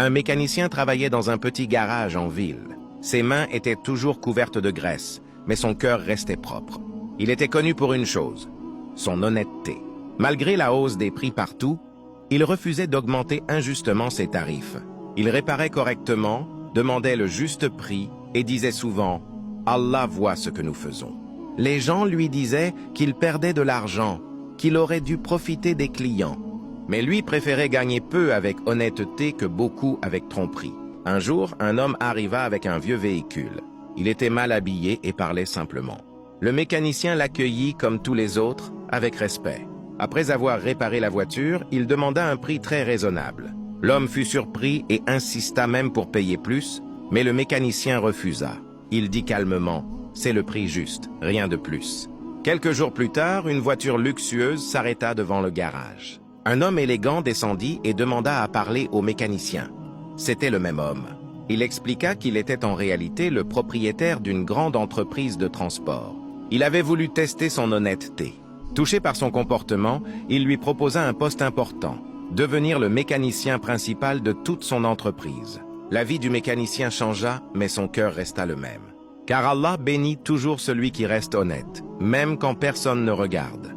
Un mécanicien travaillait dans un petit garage en ville. Ses mains étaient toujours couvertes de graisse, mais son cœur restait propre. Il était connu pour une chose, son honnêteté. Malgré la hausse des prix partout, il refusait d'augmenter injustement ses tarifs. Il réparait correctement, demandait le juste prix et disait souvent « Allah voit ce que nous faisons ». Les gens lui disaient qu'il perdait de l'argent, qu'il aurait dû profiter des clients. Mais lui préférait gagner peu avec honnêteté que beaucoup avec tromperie. Un jour, un homme arriva avec un vieux véhicule. Il était mal habillé et parlait simplement. Le mécanicien l'accueillit comme tous les autres, avec respect. Après avoir réparé la voiture, il demanda un prix très raisonnable. L'homme fut surpris et insista même pour payer plus, mais le mécanicien refusa. Il dit calmement « C'est le prix juste, rien de plus ». Quelques jours plus tard, une voiture luxueuse s'arrêta devant le garage. Un homme élégant descendit et demanda à parler au mécanicien. C'était le même homme. Il expliqua qu'il était en réalité le propriétaire d'une grande entreprise de transport. Il avait voulu tester son honnêteté. Touché par son comportement, il lui proposa un poste important, devenir le mécanicien principal de toute son entreprise. La vie du mécanicien changea, mais son cœur resta le même. Car Allah bénit toujours celui qui reste honnête, même quand personne ne regarde.